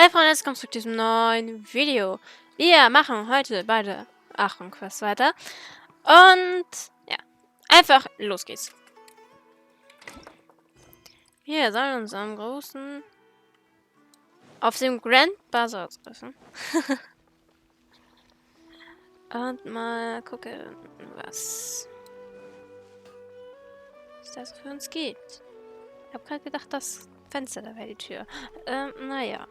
Hey Freunde, jetzt kommst du zu diesem neuen Video. Wir machen heute beide Quest weiter. Und ja, einfach los geht's. Wir sollen uns am großen auf dem Grand Bazaar treffen. Und mal gucken, was es da so für uns gibt. Ich habe gerade gedacht, das Fenster, da wäre die Tür. Naja.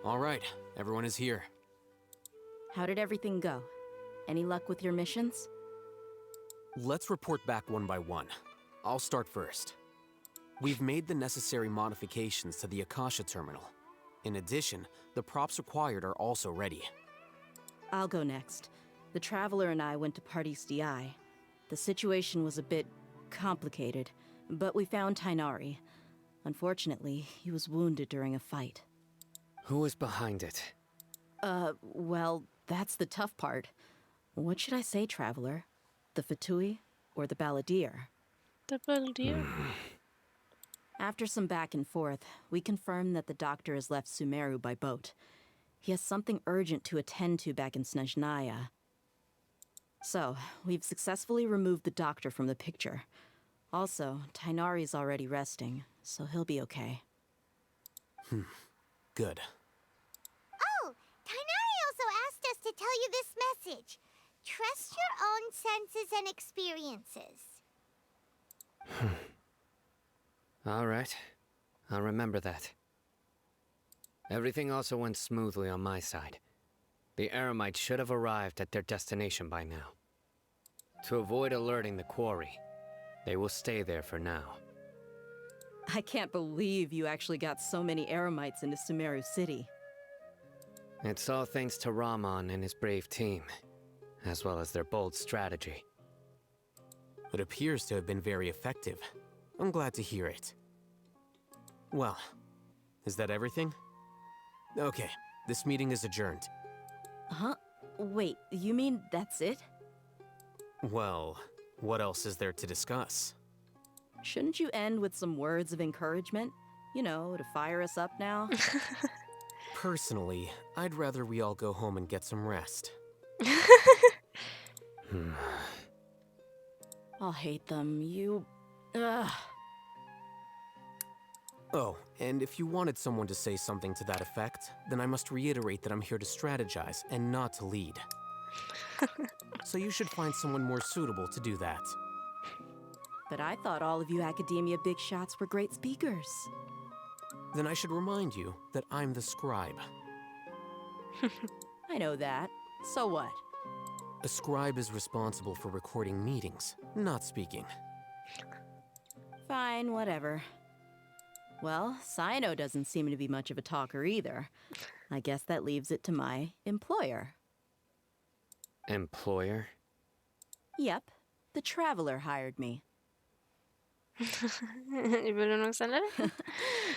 All right, everyone is here. How did everything go? Any luck with your missions? Let's report back one by one. I'll start first. We've made the necessary modifications to the Akasha terminal. In addition, the props required are also ready. I'll go next. The Traveler and I went to Party's DI. The situation was a bit complicated, but we found Tainari. Unfortunately, he was wounded during a fight. Who was behind it? Well, that's the tough part. What should I say, Traveler? The Fatui or the Balladeer? The Balladeer? After some back and forth, we confirmed that the doctor has left Sumeru by boat. He has something urgent to attend to back in Snezhnaya. So, we've successfully removed the doctor from the picture. Also, Tainari's already resting, so he'll be okay. Good. Oh, Tainari also asked us to tell you this message. Trust your own senses and experiences. All right. I'll remember that. Everything also went smoothly on my side. The Eremites should have arrived at their destination by now. To avoid alerting the quarry, they will stay there for now. I can't believe you actually got so many Eremites into Sumeru City. It's all thanks to Rahman and his brave team, as well as their bold strategy. It appears to have been very effective. I'm glad to hear it. Well, is that everything? Okay, this meeting is adjourned. Huh? Wait, you mean that's it? Well, what else is there to discuss? Shouldn't you end with some words of encouragement? You know, to fire us up now? Personally, I'd rather we all go home and get some rest. I'll hate them. Ugh. Oh, and if you wanted someone to say something to that effect, then I must reiterate that I'm here to strategize and not to lead. So you should find someone more suitable to do that. But I thought all of you academia big shots were great speakers. Then I should remind you that I'm the scribe. I know that. So what? A scribe is responsible for recording meetings, not speaking. Fine, whatever. Well, Cyno doesn't seem to be much of a talker either. I guess that leaves it to my employer. Employer? Yep, the Traveler hired me. Überlohnungsstelle?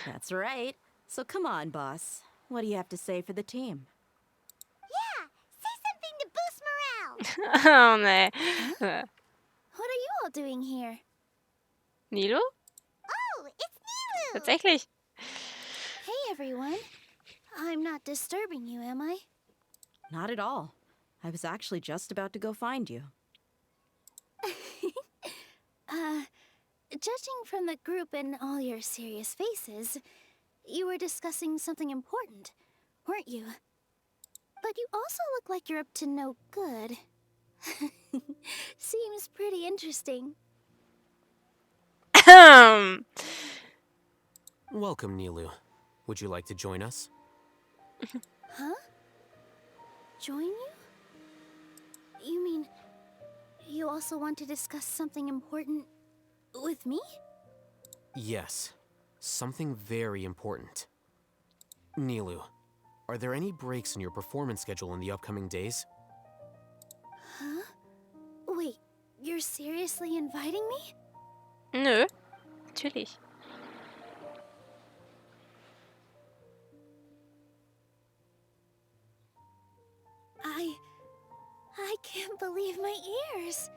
That's right. So come on, boss. What do you have to say for the team? Yeah, say something to boost morale. Oh, nee. What are you all doing here? Nilo? Oh, it's Nilu! Tatsächlich. Hey, everyone. I'm not disturbing you, am I? Not at all. I was actually just about to go find you. Judging from the group and all your serious faces, you were discussing something important, weren't you? But you also look like you're up to no good. Seems pretty interesting. Welcome, Nilu. Would you like to join us? Huh? Join you? You mean you also want to discuss something important with me? Yes, something very important. Nilu, are there any breaks in your performance schedule in the upcoming days? Huh? Wait, you're seriously inviting me? Nö, natürlich. I can't believe my ears.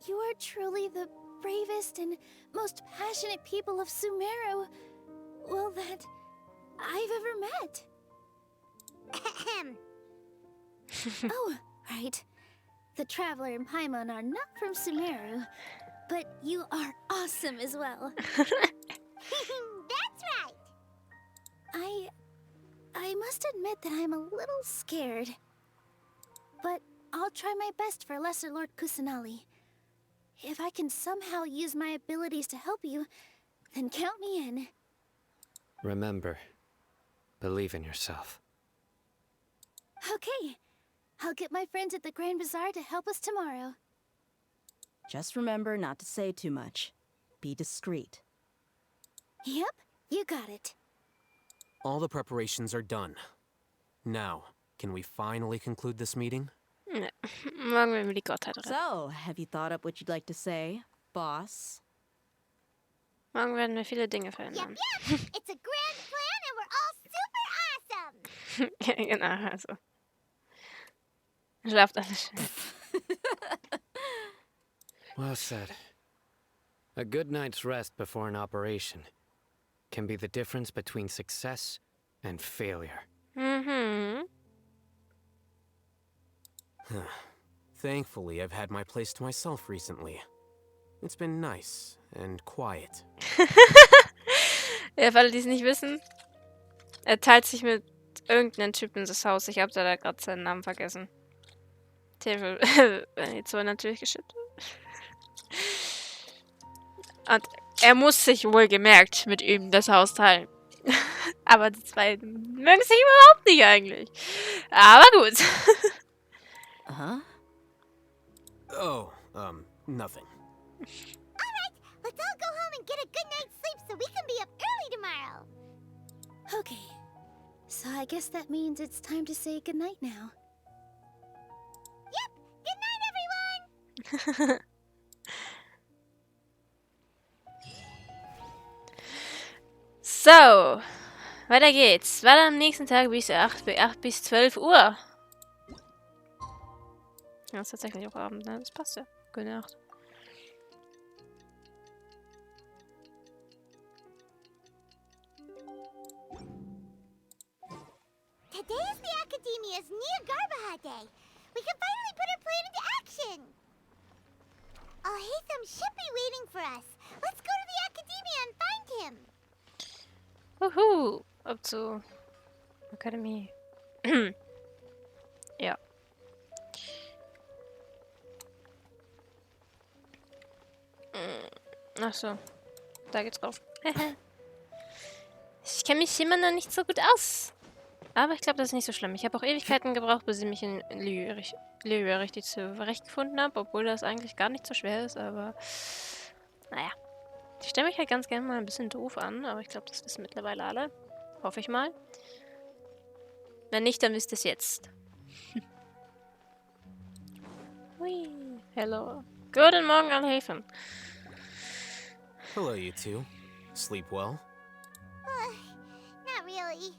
You are truly the bravest strongest and most passionate people of Sumeru, well, that I've ever met. Oh, right. The Traveler and Paimon are not from Sumeru, but you are awesome as well. That's right. I must admit that I'm a little scared. But I'll try my best for Lesser Lord Kusanali. If I can somehow use my abilities to help you, then count me in. Remember, believe in yourself. Okay. I'll get my friends at the Grand Bazaar to help us tomorrow. Just remember not to say too much. Be discreet. Yep, you got it. All the preparations are done. Now, can we finally conclude this meeting? Ja. Morgen werden wir die Gottheit retten. So, have you thought up what you'd like to say, boss? Morgen werden wir viele Dinge verändern. Yep. It's a grand plan and we're all super awesome. Ja, genau, also. Schlaft alle schön. Well said. A good night's rest before an operation can be the difference between success and failure. Mhm. Thankfully, I've had my place to myself recently. It's been nice and quiet. Ja, für alle, die es nicht wissen, er teilt sich mit irgendeinem Typen das Haus. Ich habe da gerade seinen Namen vergessen. Wenn die zwei natürlich geschippt. Und er muss sich wohlgemerkt mit ihm das Haus teilen. Aber die zwei mögen sich überhaupt nicht eigentlich. Aber gut. Huh? Oh, nothing. Let's all go home and get a good night's sleep so we can be up early tomorrow. Okay. So I guess that means it's time to say goodnight now. Yep. Good night, everyone. So. Weiter geht's. Weiter am nächsten Tag bis 8 bis 12 Uhr. Ja, ist tatsächlich auch Abend, ne? Das passt ja. Gute Nacht. Today is the Academia's Niagarbaha Day. We can finally put our plan into action. Alhaitham should be waiting for us. Let's go to the Academia and find him. Wuhu! Ab zur Akademie. Ja. Ach so. Da geht's drauf. Ich kenne mich immer noch nicht so gut aus. Aber ich glaube, das ist nicht so schlimm. Ich habe auch Ewigkeiten gebraucht, bis ich mich in Lyria richtig zurechtgefunden habe, obwohl das eigentlich gar nicht so schwer ist, aber naja. Ich stelle mich halt ganz gerne mal ein bisschen doof an, aber ich glaube, das wissen mittlerweile alle. Hoffe ich mal. Wenn nicht, dann wisst ihr es jetzt. Hui. Hello. Guten Morgen, Alhaitham. Hello, you two. Sleep well? Not really.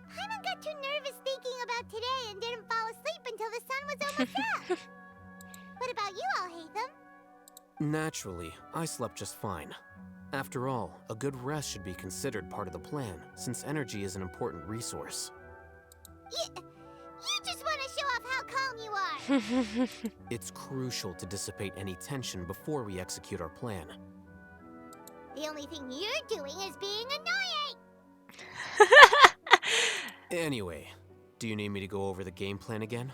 Paimon got too nervous thinking about today and didn't fall asleep until the sun was almost up. What about you, Alhaitham? Naturally, I slept just fine. After all, a good rest should be considered part of the plan, since energy is an important resource. You just want to show off how calm you are. It's crucial to dissipate any tension before we execute our plan. The only thing you're doing is being annoying. Anyway, do you need me to go over the game plan again?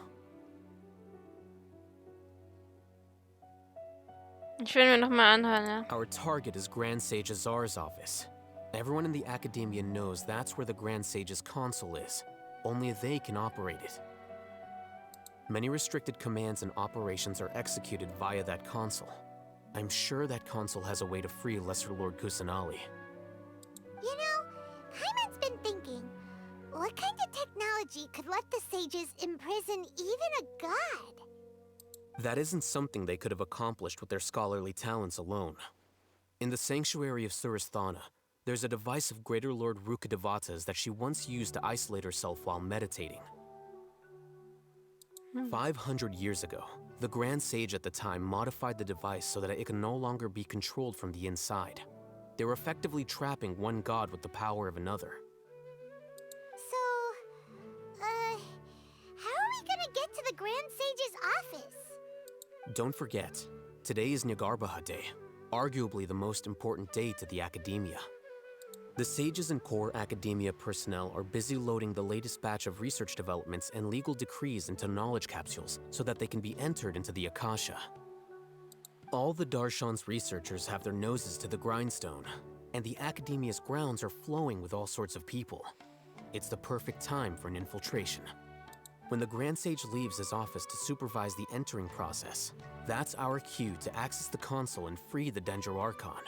Ich will mir nochmal anhören, ja. Our target is Grand Sage Azar's office. Everyone in the Academia knows that's where the Grand Sage's console is. Only they can operate it. Many restricted commands and operations are executed via that console. I'm sure that console has a way to free Lesser Lord Kusanali. You know, Paimon's been thinking, what kind of technology could let the sages imprison even a god? That isn't something they could have accomplished with their scholarly talents alone. In the sanctuary of Suristhana, there's a device of Greater Lord Rukkhadevata's that she once used to isolate herself while meditating. 500 years ago, the Grand Sage at the time modified the device so that it can no longer be controlled from the inside. They were effectively trapping one god with the power of another. So, how are we gonna get to the Grand Sage's office? Don't forget, today is Nyargarbaha Day, arguably the most important day to the academia. The sages and core academia personnel are busy loading the latest batch of research developments and legal decrees into knowledge capsules so that they can be entered into the Akasha. All the Darshan's researchers have their noses to the grindstone, and the academia's grounds are flowing with all sorts of people. It's the perfect time for an infiltration. When the Grand Sage leaves his office to supervise the entering process, that's our cue to access the console and free the Danger Archon.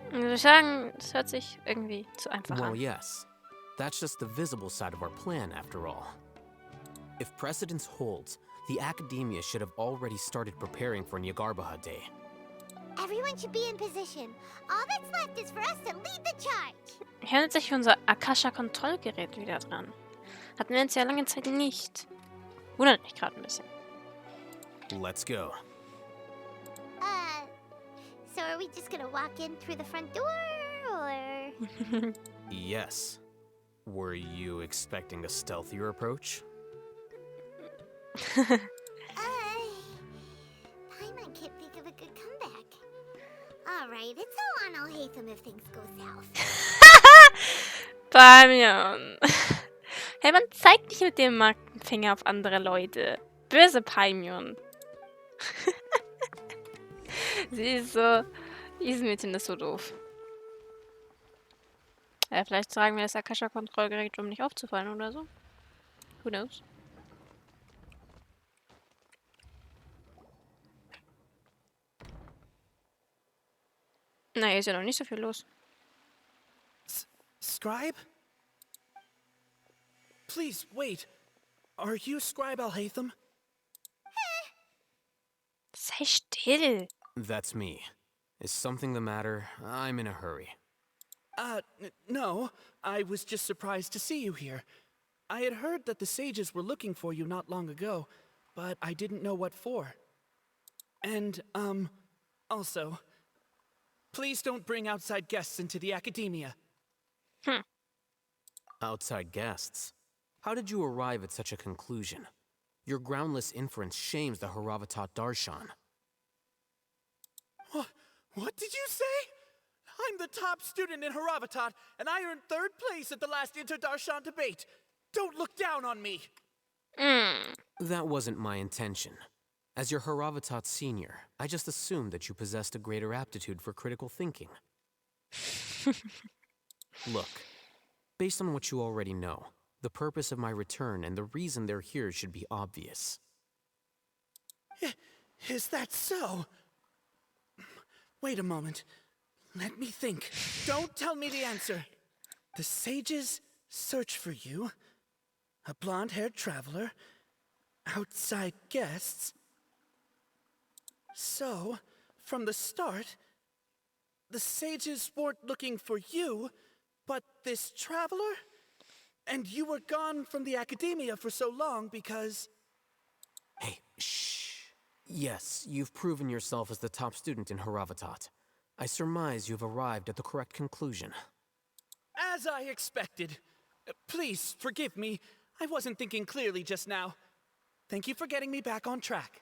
Würde ich sagen, das hört sich irgendwie zu einfach Well, an. yes. That's just the visible side of our plan, after all. If precedence holds, the academia should have already started preparing for Nyargarbaha Day. Everyone should be in position. All that's left is for us to lead the charge. Erinnert sich unser Akasha-Kontrollgerät wieder dran? Hatten wir uns ja lange Zeit nicht. Wundert mich gerade ein bisschen. Let's go. So are we just gonna walk in through the front door, or? Yes. Were you expecting a stealthier approach? Paimon can't think of a good comeback. Alright, it's all on Alhaitham if things go south. Paimon. Hey, man zeigt nicht mit dem Finger auf andere Leute. Böse Paimon. Dieses Mädchen ist so doof. Ja, vielleicht tragen wir das Akasha-Kontrollgerät, um nicht aufzufallen oder so. Who knows? Na, hier ist ja noch nicht so viel los. Scribe? Please, wait. Are you Scribe Alhaitham? Sei still. That's me. Is something the matter? I'm in a hurry. No. I was just surprised to see you here. I had heard that the sages were looking for you not long ago, but I didn't know what for. And, also, please don't bring outside guests into the academia. Outside guests? How did you arrive at such a conclusion? Your groundless inference shames the Haravatat Darshan. What did you say? I'm the top student in Haravatat, and I earned 3rd place at the last Inter-Darshan debate. Don't look down on me. That wasn't my intention. As your Haravatat senior, I just assumed that you possessed a greater aptitude for critical thinking. Look, based on what you already know, the purpose of my return and the reason they're here should be obvious. Is that so? Wait a moment. Let me think. Don't tell me the answer. The sages search for you. A blonde-haired traveler. Outside guests. So, from the start, the sages weren't looking for you, but this traveler? And you were gone from the academia for so long because... Hey, shh. Yes, you've proven yourself as the top student in Haravatat. I surmise you've arrived at the correct conclusion. As I expected. Please, forgive me. I wasn't thinking clearly just now. Thank you for getting me back on track.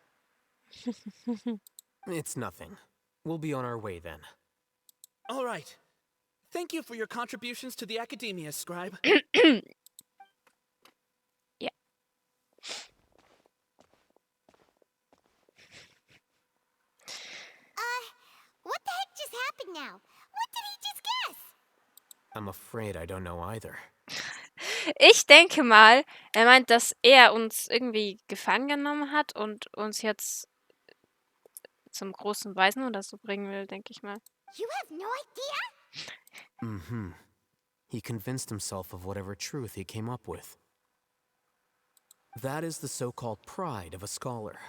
It's nothing. We'll be on our way then. All right. Thank you for your contributions to the academia, Scribe. Ja. What the heck just happened now? What did he just guess? I'm afraid I don't know either. Ich denke mal, er meint, dass er uns irgendwie gefangen genommen hat und uns jetzt zum großen Weisen oder so bringen will, denke ich mal. You have no idea? Mm-hmm. He convinced himself of whatever truth he came up with. That is the so-called pride of a scholar.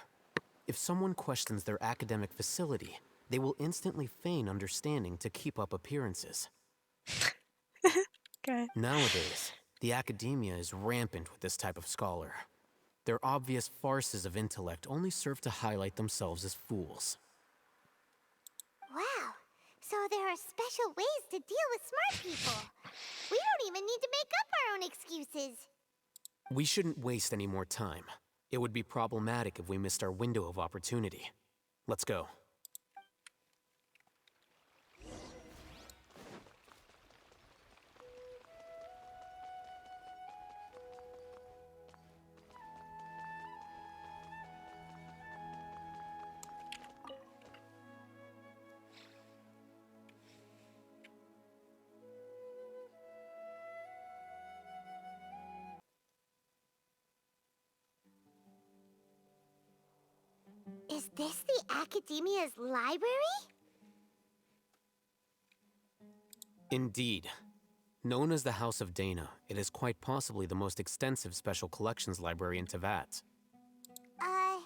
If someone questions their academic facility, they will instantly feign understanding to keep up appearances. Geil. Nowadays, the academia is rampant with this type of scholar. Their obvious farces of intellect only serve to highlight themselves as fools. Wow. So there are special ways to deal with smart people. We don't even need to make up our own excuses. We shouldn't waste any more time. It would be problematic if we missed our window of opportunity. Let's go. Is this the Academia's library? Indeed. Known as the House of Dana, it is quite possibly the most extensive special collections library in Teyvat. There are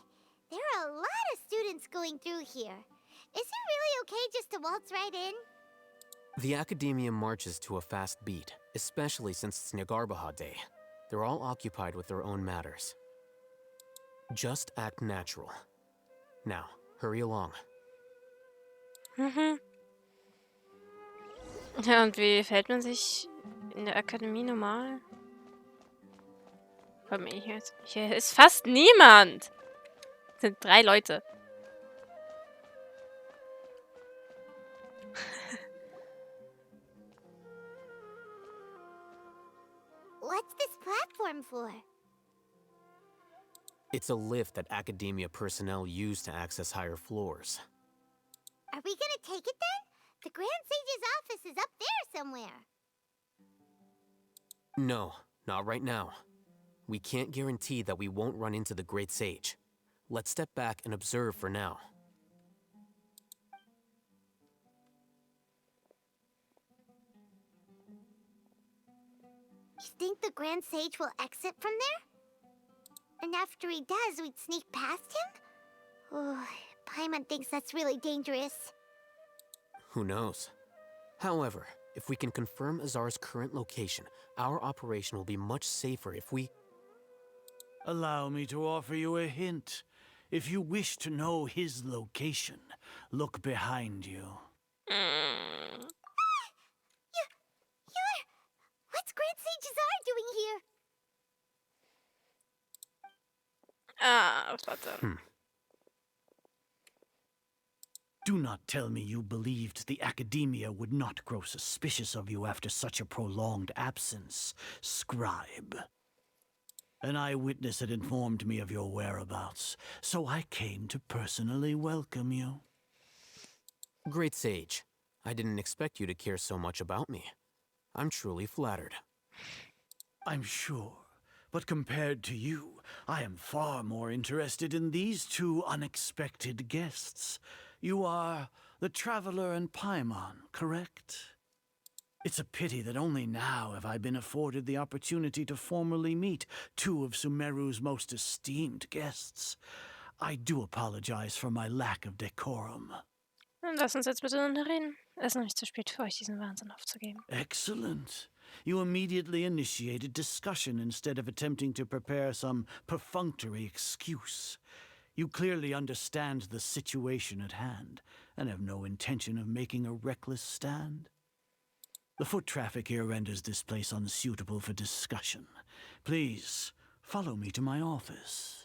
a lot of students going through here. Is it really okay just to waltz right in? The Academia marches to a fast beat, especially since it's Nyagarbha Day. They're all occupied with their own matters. Just act natural. Now, hurry along. Ja, und wie verhält man sich in der Akademie normal? Komm, hier ist fast niemand. Es sind 3 Leute. What's this platform for? It's a lift that Academia personnel use to access higher floors. Are we gonna take it then? The Grand Sage's office is up there somewhere. No, not right now. We can't guarantee that we won't run into the Great Sage. Let's step back and observe for now. You think the Grand Sage will exit from there? And after he does, we'd sneak past him? Oh, Paimon thinks that's really dangerous. Who knows? However, if we can confirm Azar's current location, our operation will be much safer if we... Allow me to offer you a hint. If you wish to know his location, look behind you. What's Grand Sage Azar doing here? Ah, warte. Do not tell me you believed the Academia would not grow suspicious of you after such a prolonged absence, scribe. An eyewitness had informed me of your whereabouts, so I came to personally welcome you. Great Sage, I didn't expect you to care so much about me. I'm truly flattered. I'm sure, but compared to you, I am far more interested in these 2 unexpected guests. You are the Traveler and Paimon, correct? It's a pity that only now have I been afforded the opportunity to formally meet 2 of Sumeru's most esteemed guests. I do apologize for my lack of decorum. Dann lass uns jetzt miteinander reden. Es ist noch nicht zu spät für euch, diesen Wahnsinn aufzugeben. Excellent. You immediately initiated discussion instead of attempting to prepare some perfunctory excuse. You clearly understand the situation at hand, and have no intention of making a reckless stand. The foot traffic here renders this place unsuitable for discussion. Please, follow me to my office.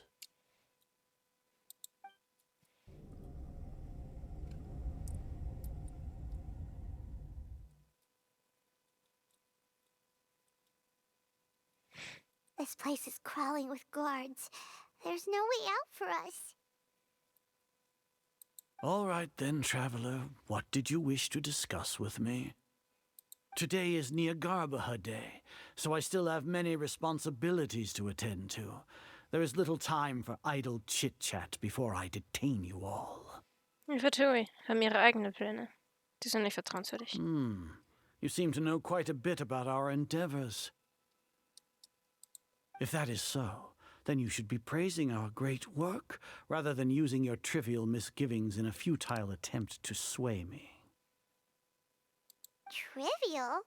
This place is crawling with guards. There's no way out for us. All right then, Traveler. What did you wish to discuss with me? Today is Nyagarbha Day, so I still have many responsibilities to attend to. There is little time for idle chit-chat before I detain you all. Die Fatui haben ihre eigenen Pläne. Die sind nicht vertrauenswürdig. You seem to know quite a bit about our endeavors. If that is so, then you should be praising our great work, rather than using your trivial misgivings in a futile attempt to sway me. Trivial?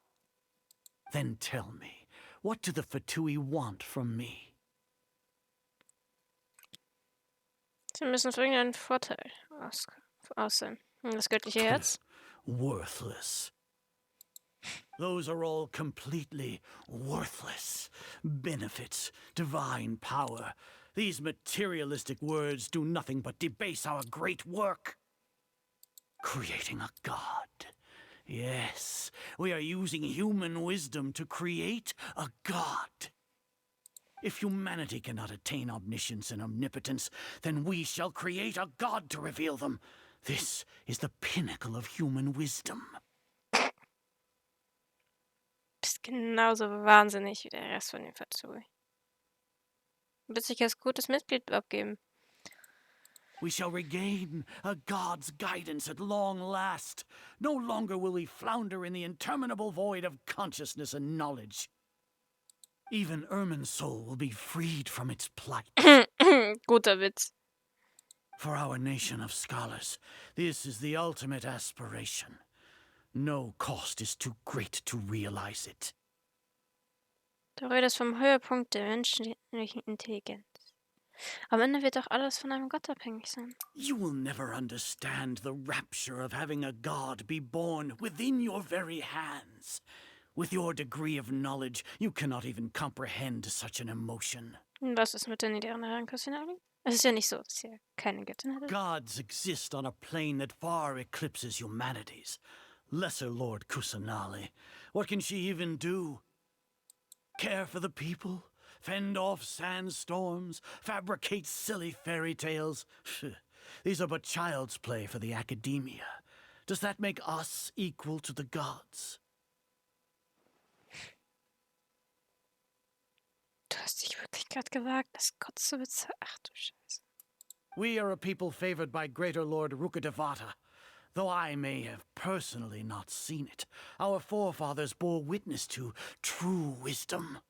Then tell me, what do the Fatui want from me? Sie müssen für irgendeinen Vorteil aussehen. Das göttliche Herz? Worthless. Those are all completely worthless. Benefits, divine power. These materialistic words do nothing but debase our great work. Creating a god. Yes, we are using human wisdom to create a god. If humanity cannot attain omniscience and omnipotence, then we shall create a god to reveal them. This is the pinnacle of human wisdom. Bist genauso wahnsinnig wie der Rest von den Fatsui. Willst dich als gutes Mitglied abgeben? We shall regain a god's guidance at long last. No longer will we flounder in the interminable void of consciousness and knowledge. Even Ermin's soul will be freed from its plight. Guter Witz. For our nation of scholars, this is the ultimate aspiration. No cost is too great to realize it. Du redest vom Höhepunkt der menschlichen Intelligenz. Am Ende wird doch alles von einem Gott abhängig sein. You will never understand the rapture of having a god be born within your very hands. With your degree of knowledge, you cannot even comprehend such an emotion. Was ist mit der niederen Herrenkussinari? Es ist ja nicht so, dass ihr keine Göttin hattet. Gods exist on a plane that far eclipses humanity's. Lesser Lord Kusanali, what can she even do? Care for the people? Fend off sandstorms? Fabricate silly fairy tales? These are but child's play for the academia. Does that make us equal to the gods? Du hast dich wirklich gerade gewagt, das Gott zu bezahlen. Ach du Scheiße. We are a people favored by Greater Lord Rukadevata. Though I may have personally not seen it, our forefathers bore witness to true wisdom.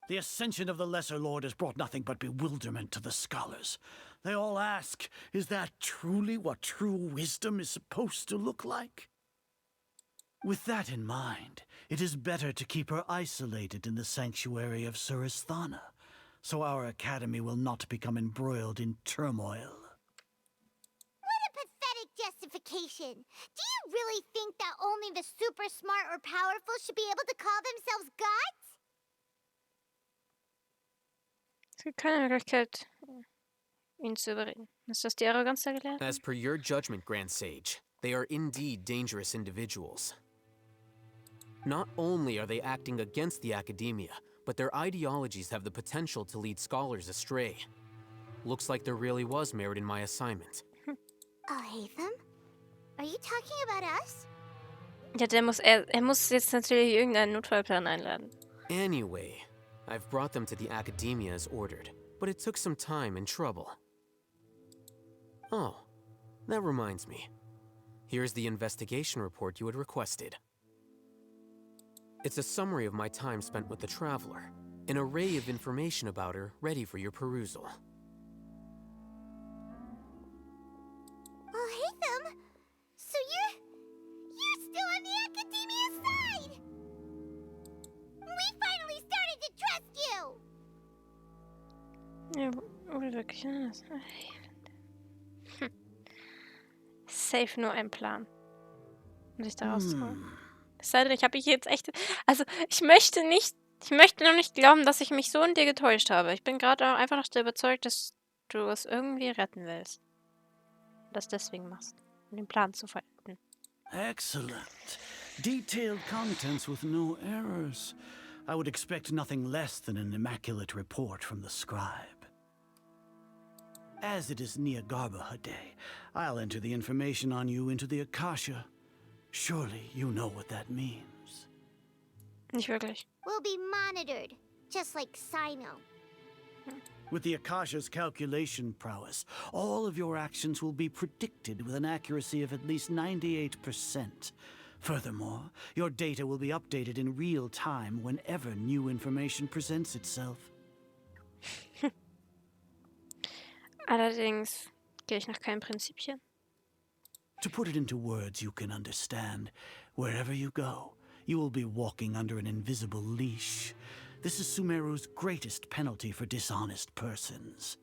The ascension of the Lesser Lord has brought nothing but bewilderment to the scholars. They all ask, is that truly what true wisdom is supposed to look like? With that in mind, it is better to keep her isolated in the sanctuary of Suristhana, so our academy will not become embroiled in turmoil. What a pathetic justification. Do you really think that only the super smart or powerful should be able to call themselves gods? Es gibt keine Möglichkeit, ihn zu überreden. Ist das die Arroganz der Gelehrten? As per your judgment, Grand Sage, they are indeed dangerous individuals. Not only are they acting against the academia, but their ideologies have the potential to lead scholars astray. Looks like there really was merit in my assignment. Oh, Hatham? Are you talking about us? Ja, er muss jetzt natürlich irgendeinen Notfallplan einladen. Anyway, I've brought them to the academia as ordered, but it took some time and trouble. Oh, that reminds me. Here's the investigation report you had requested. It's a summary of my time spent with the Traveler, an array of information about her ready for your perusal. Oh, Hatham! So you're still on the academia's side! We finally started to trust you! Ja, wohl wirklich anders. Safe nur ein Plan, um sich da rauszuholen. Es sei denn, ich habe mich jetzt echt... Also, ich möchte noch nicht glauben, dass ich mich so in dir getäuscht habe. Ich bin gerade auch einfach noch überzeugt, dass du es irgendwie retten willst. Und das deswegen machst, um den Plan zu verhalten. Excellent. Detailed contents with no errors. I would expect nothing less than an immaculate report from the scribe. As it is Niagarbaha Day, I'll enter the information on you into the Akasha. Surely you know what that means. Nicht wirklich. We'll be monitored, just like Sino. With the Akasha's calculation prowess, all of your actions will be predicted with an accuracy of at least 98%. Furthermore, your data will be updated in real time whenever new information presents itself. Allerdings gehe ich nach keinen Prinzipien. To put it into words you can understand, wherever you go, you will be walking under an invisible leash. This is Sumeru's greatest penalty for dishonest persons.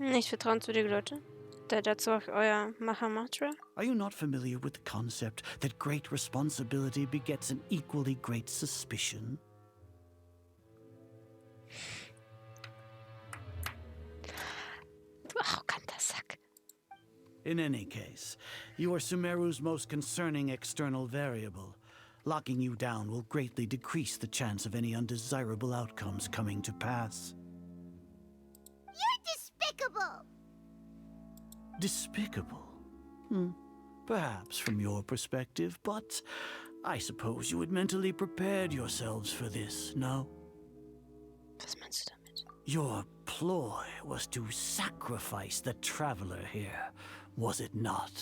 Nicht vertrauenswürdige Leute. Dazu auch euer Mahamatra. Are you not familiar with the concept that great responsibility begets an equally great suspicion? Du arroganter Sack. In any case, you are Sumeru's most concerning external variable. Locking you down will greatly decrease the chance of any undesirable outcomes coming to pass. You're despicable! Despicable? Perhaps from your perspective, but I suppose you had mentally prepared yourselves for this, no? Was meinst du damit? Your ploy was to sacrifice the traveler here, was it not?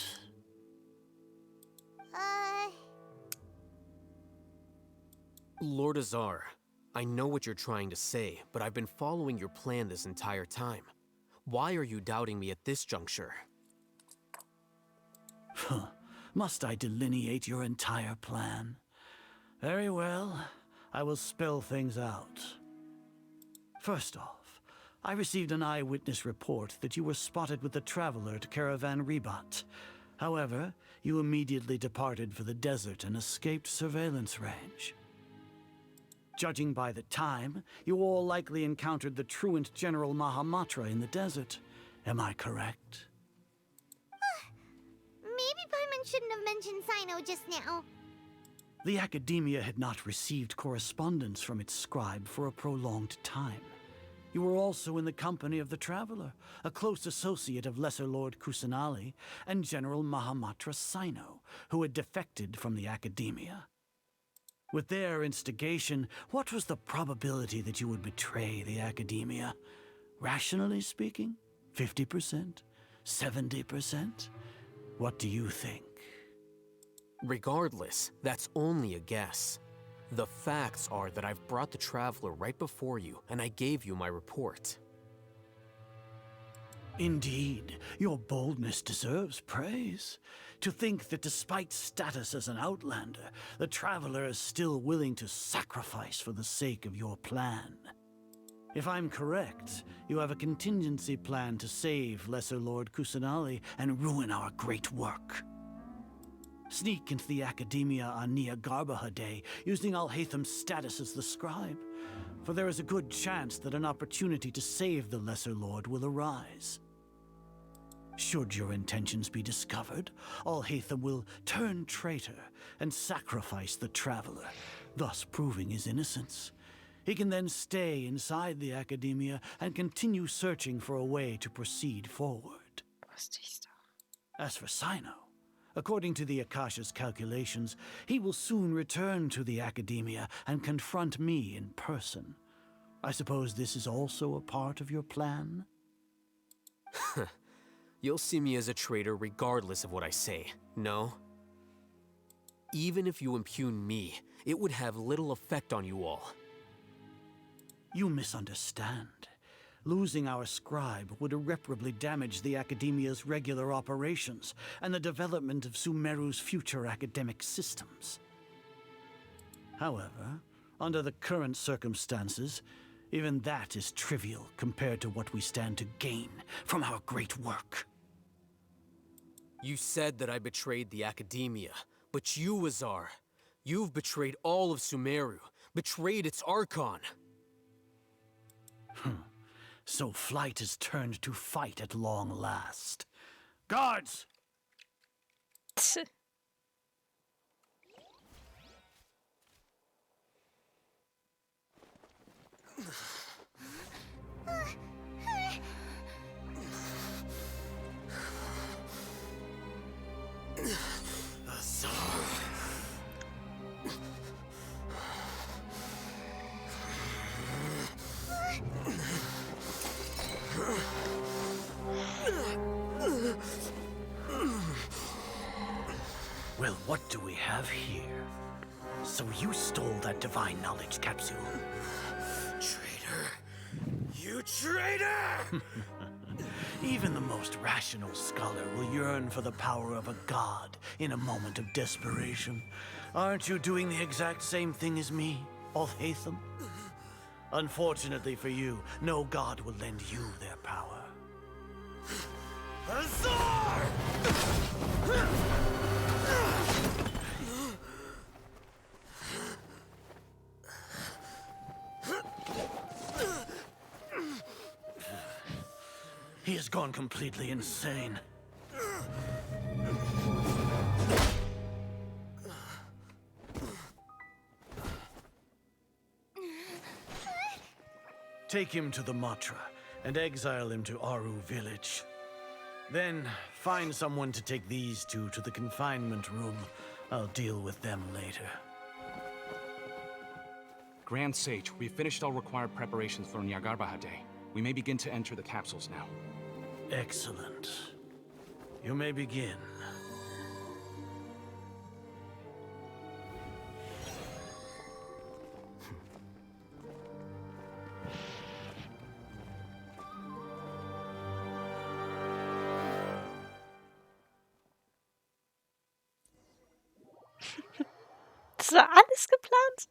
Lord Azar, I know what you're trying to say, but I've been following your plan this entire time. Why are you doubting me at this juncture? Must I delineate your entire plan? Very well, I will spell things out. First off, I received an eyewitness report that you were spotted with the traveler at Caravan Ribat. However, you immediately departed for the desert and escaped surveillance range. Judging by the time, you all likely encountered the truant General Mahamatra in the desert. Am I correct? Maybe Paimon shouldn't have mentioned Sino just now. The Academia had not received correspondence from its scribe for a prolonged time. You were also in the company of the Traveler, a close associate of Lesser Lord Kusanali and General Mahamatra Sino, who had defected from the Academia. With their instigation, what was the probability that you would betray the Academia? Rationally speaking, 50%? 70%? What do you think? Regardless, that's only a guess. The facts are that I've brought the Traveler right before you, and I gave you my report. Indeed, your boldness deserves praise. To think that despite status as an outlander, the Traveler is still willing to sacrifice for the sake of your plan. If I'm correct, you have a contingency plan to save Lesser Lord Kusanali and ruin our great work. Sneak into the Academia on Nia Garbaha Day, using Alhatham's status as the scribe, for there is a good chance that an opportunity to save the Lesser Lord will arise. Should your intentions be discovered, Alhatham will turn traitor and sacrifice the Traveler, thus proving his innocence. He can then stay inside the Academia and continue searching for a way to proceed forward. As for Sino, according to the Akasha's calculations, he will soon return to the Academia and confront me in person. I suppose this is also a part of your plan? You'll see me as a traitor regardless of what I say, no? Even if you impugn me, it would have little effect on you all. You misunderstand. Losing our scribe would irreparably damage the Academia's regular operations and the development of Sumeru's future academic systems. However, under the current circumstances, even that is trivial compared to what we stand to gain from our great work. You said that I betrayed the Academia, but you, Azar, you've betrayed all of Sumeru, betrayed its Archon. So flight has turned to fight at long last. Guards! Well, what do we have here? So you stole that divine knowledge capsule. Traitor! You traitor! Even the most rational scholar will yearn for the power of a god in a moment of desperation. Aren't you doing the exact same thing as me, Alhatham? Unfortunately for you, no god will lend you their power. He has gone completely insane. Take him to the Matra and exile him to Aru village. Then find someone to take these two to the confinement room. I'll deal with them later. Grand Sage, we've finished all required preparations for Nyagarbahade. We may begin to enter the capsules now. Excellent. You may begin. Das war alles geplant?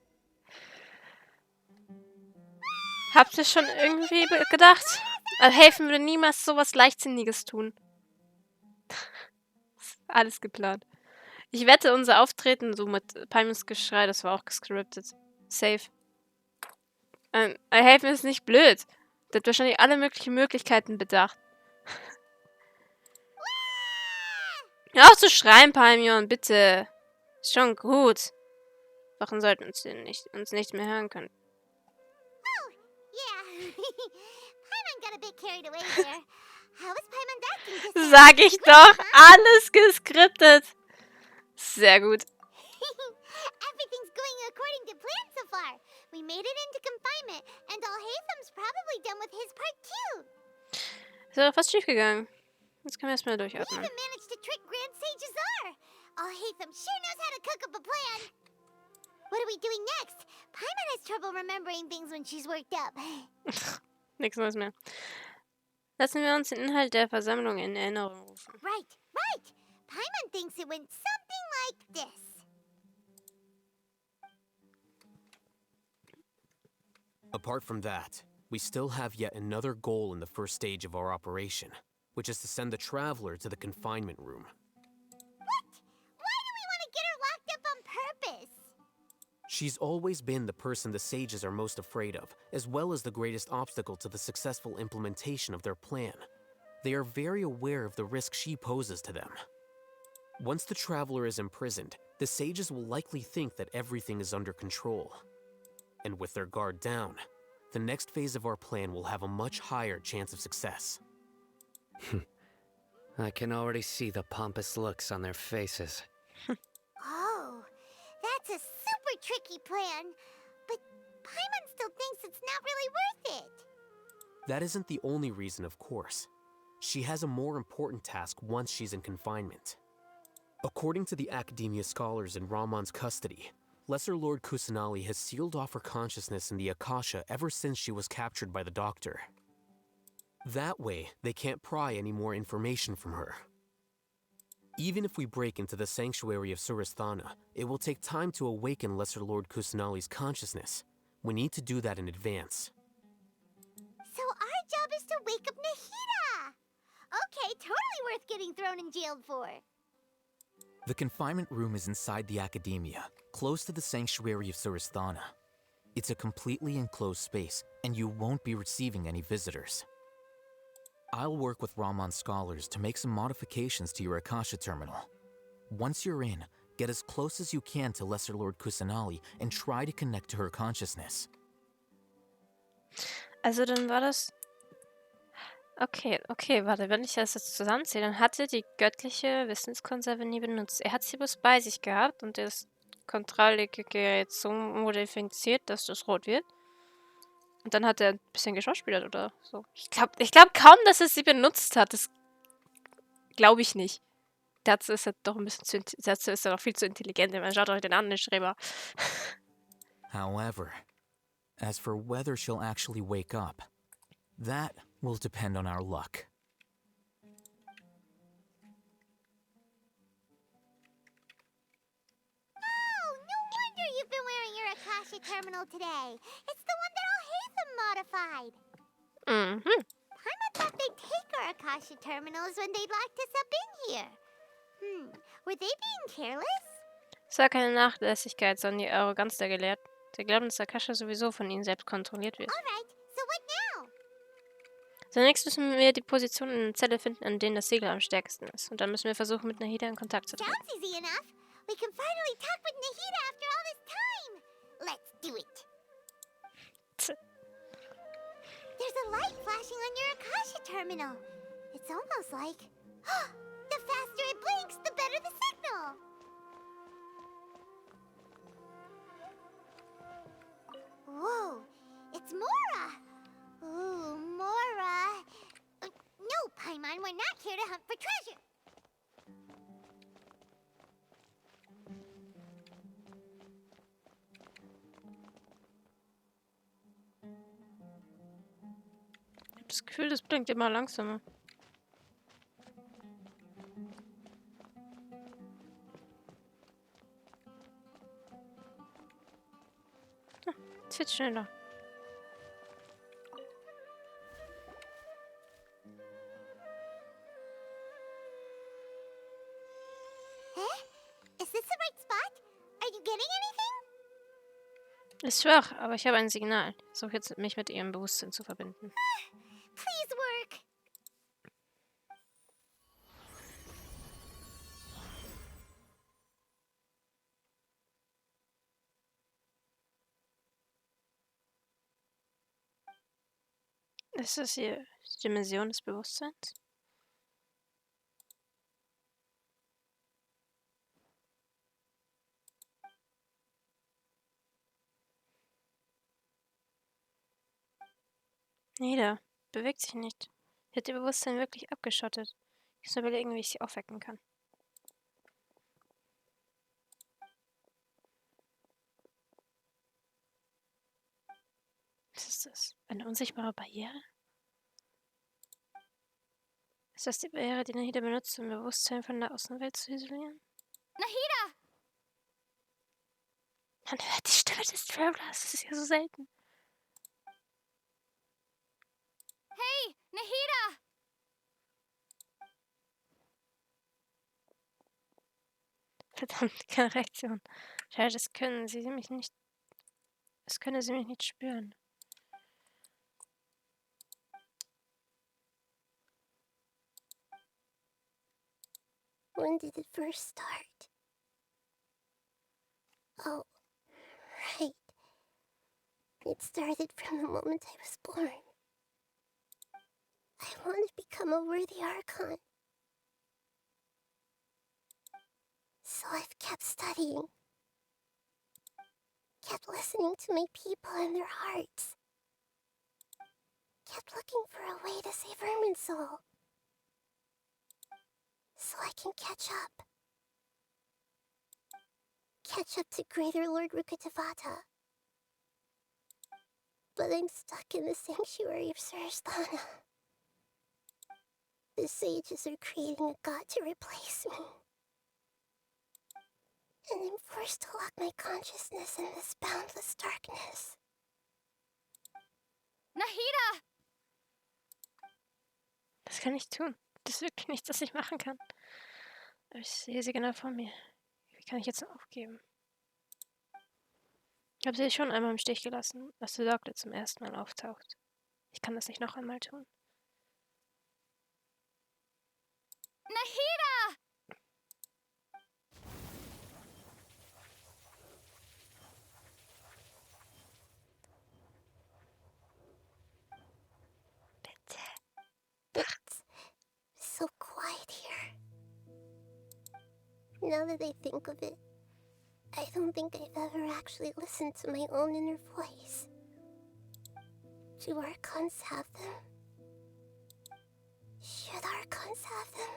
Habt ihr schon irgendwie gedacht? Helfen würde niemals sowas Leichtsinniges tun. Alles geplant. Ich wette, unser Auftreten so mit Paimons Geschrei, das war auch gescriptet. Safe. Helfen ist nicht blöd. Der hat wahrscheinlich alle möglichen Möglichkeiten bedacht. Hör auf zu schreien, Paimon, bitte. Ist schon gut. Wachen sollten uns nicht mehr hören können. Oh, yeah. Paimon got a bit carried away there. How was Paimon acting just now? Sag ich doch, alles geskriptet. Sehr gut. Everything's going according to plan so far. We made it into confinement, and Alhatham's probably done with his part too. Ist doch fast schief gegangen. Jetzt können wir erstmal We durchatmen. even managed to trick Grand Sage Azar. Alhatham sure knows how to cook up a plan. What are we doing next? Paimon has trouble remembering things when she's worked up. Nichts Neues mehr. Lassen wir uns den Inhalt der Versammlung in Erinnerung rufen. Right, right. Paimon thinks it went something like this. Apart from that, we still have yet another goal in the first stage of our operation, which is to send the Traveler to the confinement room. What? Why do we want to get her locked up on purpose? She's always been the person the sages are most afraid of, as well as the greatest obstacle to the successful implementation of their plan. They are very aware of the risk she poses to them. Once the Traveler is imprisoned, the sages will likely think that everything is under control. And with their guard down, the next phase of our plan will have a much higher chance of success. I can already see the pompous looks on their faces. Oh, that's a super tricky plan. But Paimon still thinks it's not really worth it. That isn't the only reason, of course. She has a more important task once she's in confinement. According to the Academia scholars in Ramon's custody, Lesser Lord Kusanali has sealed off her consciousness in the Akasha ever since she was captured by the Doctor. That way, they can't pry any more information from her. Even if we break into the sanctuary of Surasthana, it will take time to awaken Lesser Lord Kusanali's consciousness. We need to do that in advance. So our job is to wake up Nahida. Okay, totally worth getting thrown in jail for. The confinement room is inside the Academia, close to the sanctuary of Surasthana. It's a completely enclosed space, and you won't be receiving any visitors. I'll work with Ramon's scholars to make some modifications to your Akasha terminal. Once you're in, get as close as you can to Lesser Lord Kusanali and try to connect to her consciousness. Also dann war das... Okay, warte, wenn ich das jetzt zusammenzähle, dann hatte die göttliche Wissenskonserve nie benutzt. Er hat sie bloß bei sich gehabt und das Kontrollgerät so modifiziert, dass das rot wird. Und dann hat er ein bisschen geschauspielert oder so. Ich glaub kaum, dass er sie benutzt hat. Das glaube ich nicht. Dazu ist er doch ein bisschen dazu ist er doch viel zu intelligent. Man schaut euch den an, den Schreiber. However, as for whether she'll actually wake up, that will depend on our luck. Oh, no wonder you've been wearing your Akasha terminal today. It's the one that Alhatham modified. Mhm. Paimon thought did they take our Akasha terminals when they locked us up in here? Were they being careless? Es war keine Nachlässigkeit, sondern die Arroganz der Gelehrten. Sie glauben, dass Akasha sowieso von ihnen selbst kontrolliert wird. Alright, so what now? Zunächst müssen wir die Position in der Zelle finden, an denen das Siegel am stärksten ist. Und dann müssen wir versuchen, mit Nahida in Kontakt zu treten. Sounds easy enough. We can finally talk with Nahida after all this time. Let's do it. There's a light flashing on your Akasha terminal. It's almost like... the faster it blinks, the better the signal. Whoa, it's Mora. Ooh, Mora. No, Paimon, we're not here to hunt for treasure. Ich habe das Gefühl, das blinkt immer langsamer. Jetzt wird's schneller. Is this the right spot? Are you getting anything? Ist schwach, aber ich habe ein Signal. Ich versuche jetzt, mich mit ihrem Bewusstsein zu verbinden. Please work. Ist das hier die Dimension des Bewusstseins? Neda, bewegt sich nicht. Sie hat ihr Bewusstsein wirklich abgeschottet. Ich muss überlegen, wie ich sie aufwecken kann. Was ist das? Eine unsichtbare Barriere? Ist das die Barriere, die Nahida benutzt, um ihr Bewusstsein von der Außenwelt zu isolieren? Nahida! Man hört die Stimme des Travelers. Das ist ja so selten. Hey, Nahida! Verdammt, keine Reaktion. Schade, das können sie mich nicht. Das könne sie mich nicht spüren. When did it first start? Oh, right. It started from the moment I was born. I want to become a worthy Archon. So I've kept studying. Kept listening to my people and their hearts. Kept looking for a way to save Irminsul. So I can catch up. Catch up to Greater Lord Rukkhadevata. But I'm stuck in the sanctuary of Surasthana. The sages are creating a god to replace me. And I'm forced to lock my consciousness in this boundless darkness. Nahida! Das kann ich tun. Das ist wirklich nichts, was ich machen kann. Aber ich sehe sie genau vor mir. Wie kann ich jetzt noch aufgeben? Ich habe sie schon einmal im Stich gelassen, als der Doktor zum ersten Mal auftaucht. Ich kann das nicht noch einmal tun. Nahida! Bitte. It's so quiet here. Now that I think of it, I don't think I've ever actually listened to my own inner voice. Do Archons have them? Should Archons have them?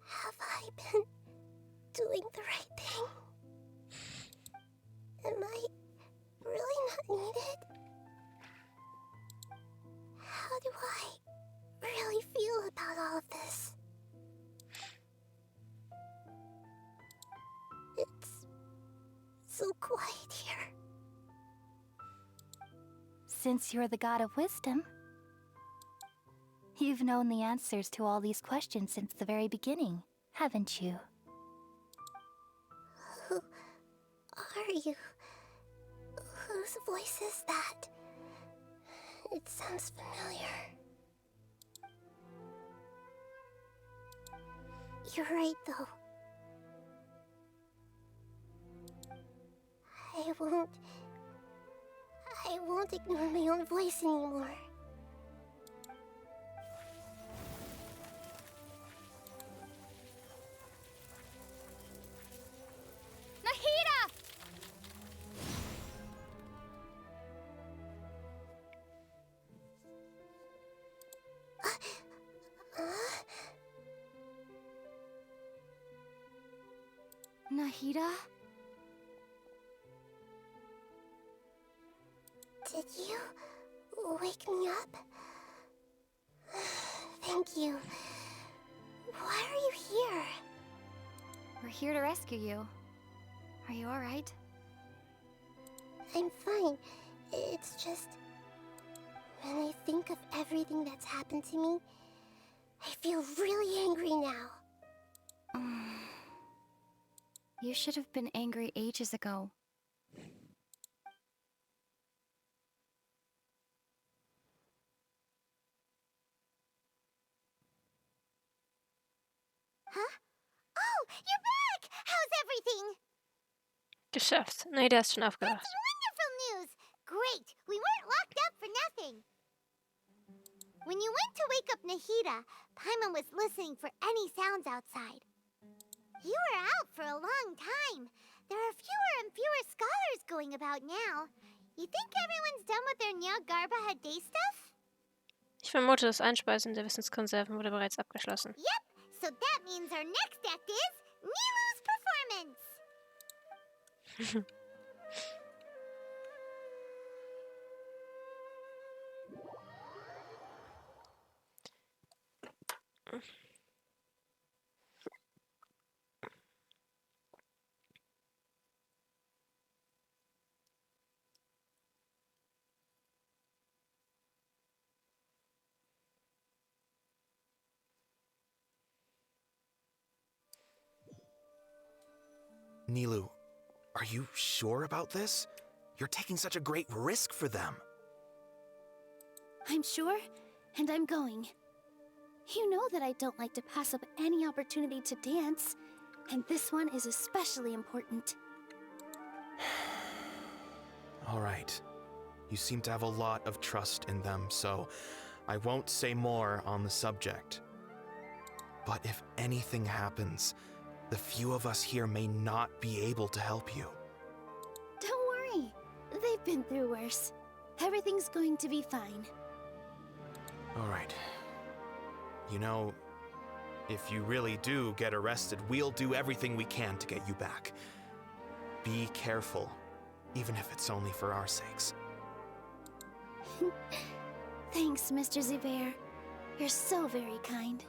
Have I been doing the right thing? Am I really not needed? How do I really feel about all of this? It's so quiet here. Since you're the god of wisdom, You've known the answers to all these questions since the very beginning, haven't you? Who are you? Whose voice is that? It sounds familiar. You're right, though. I won't ignore my own voice anymore. Nahida! Nahida? Did you wake me up? Thank you. Why are you here? We're here to rescue you. Are you alright? I'm fine. It's just... when I think of everything that's happened to me, I feel really angry now. You should have been angry ages ago. Huh? Oh, you're back! How's everything? Geschafft. Nee, der ist schon aufgewacht. That's wonderful news! Great! We weren't locked up for nothing! When you went to wake up Nahida, Paimon was listening for any sounds outside. You were out for a long time. There are fewer and fewer scholars going about now. You think everyone's done with their Garba stuff? Ich vermute, das Einspeisen der Wissenskonserven wurde bereits abgeschlossen. Yep, so that means our next act is Nilu's performance! Nilu, are you sure about this? You're taking such a great risk for them. I'm sure, and I'm going. You know that I don't like to pass up any opportunity to dance, and this one is especially important. All right. You seem to have a lot of trust in them, so I won't say more on the subject. But if anything happens, the few of us here may not be able to help you. Don't worry. They've been through worse. Everything's going to be fine. All right. You know, if you really do get arrested, we'll do everything we can to get you back. Be careful, even if it's only for our sakes. Thanks, Mr. Zubair. You're so very kind.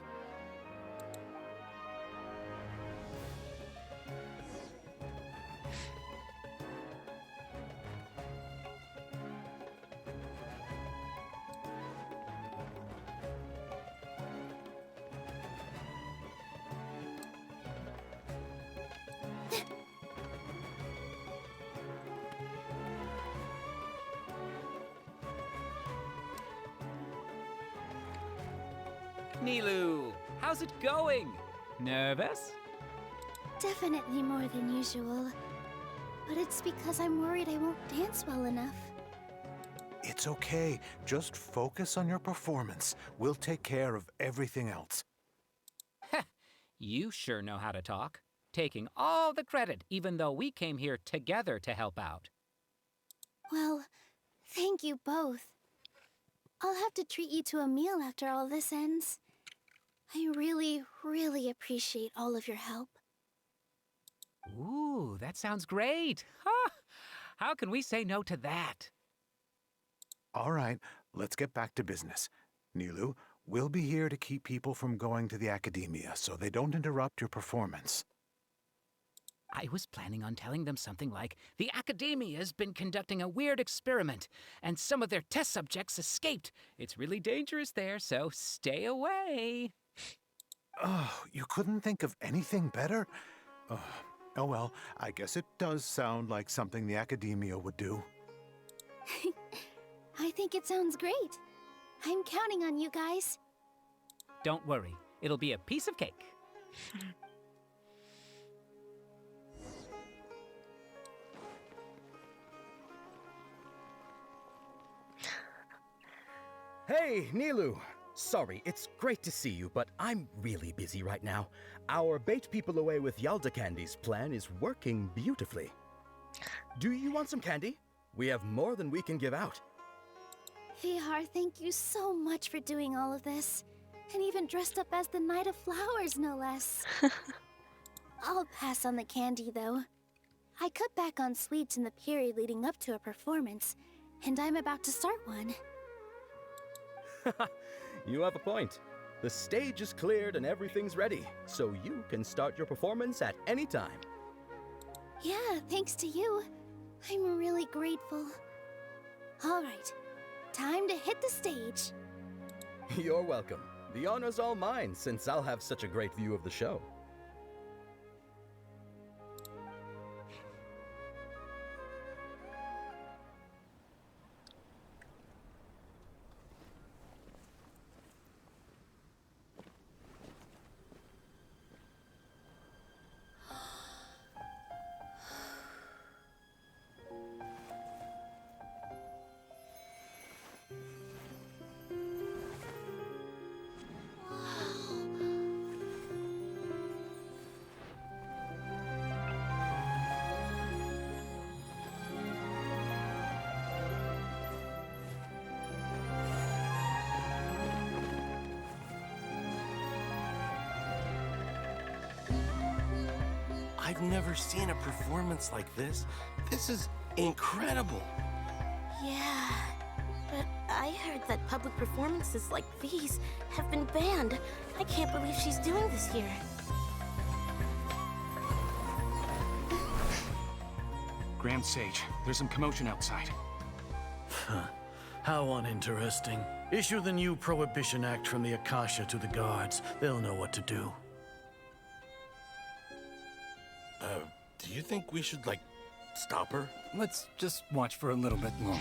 Nilu, how's it going? Nervous? Definitely more than usual. But it's because I'm worried I won't dance well enough. It's okay. Just focus on your performance. We'll take care of everything else. You sure know how to talk. Taking all the credit, even though we came here together to help out. Well, thank you both. I'll have to treat you to a meal after all this ends. I really, really appreciate all of your help. Ooh, that sounds great. Huh? How can we say no to that? All right, let's get back to business. Nilu, we'll be here to keep people from going to the academia so they don't interrupt your performance. I was planning on telling them something like, the Academia's been conducting a weird experiment, and some of their test subjects escaped. It's really dangerous there, so stay away. Oh, you couldn't think of anything better? Oh well, I guess it does sound like something the Academia would do. I think it sounds great. I'm counting on you guys. Don't worry, it'll be a piece of cake. – Hey, Nilu! Sorry, it's great to see you, but I'm really busy right now. Our bait people away with Yalda candies plan is working beautifully. Do you want some candy? We have more than we can give out. Vihar, thank you so much for doing all of this. And even dressed up as the Knight of Flowers, no less. I'll pass on the candy, though. I cut back on sweets in the period leading up to a performance, and I'm about to start one. You have a point. The stage is cleared and everything's ready, so you can start your performance at any time. Yeah, thanks to you. I'm really grateful. All right, time to hit the stage. You're welcome. The honor's all mine, since I'll have such a great view of the show. I've never seen a performance like this. This is incredible. Yeah, but I heard that public performances like these have been banned. I can't believe she's doing this here. Grand Sage, there's some commotion outside. How uninteresting. Issue the new Prohibition Act from the Akasha to the guards. They'll know what to do. Do you think we should, like, stop her? Let's just watch for a little bit longer.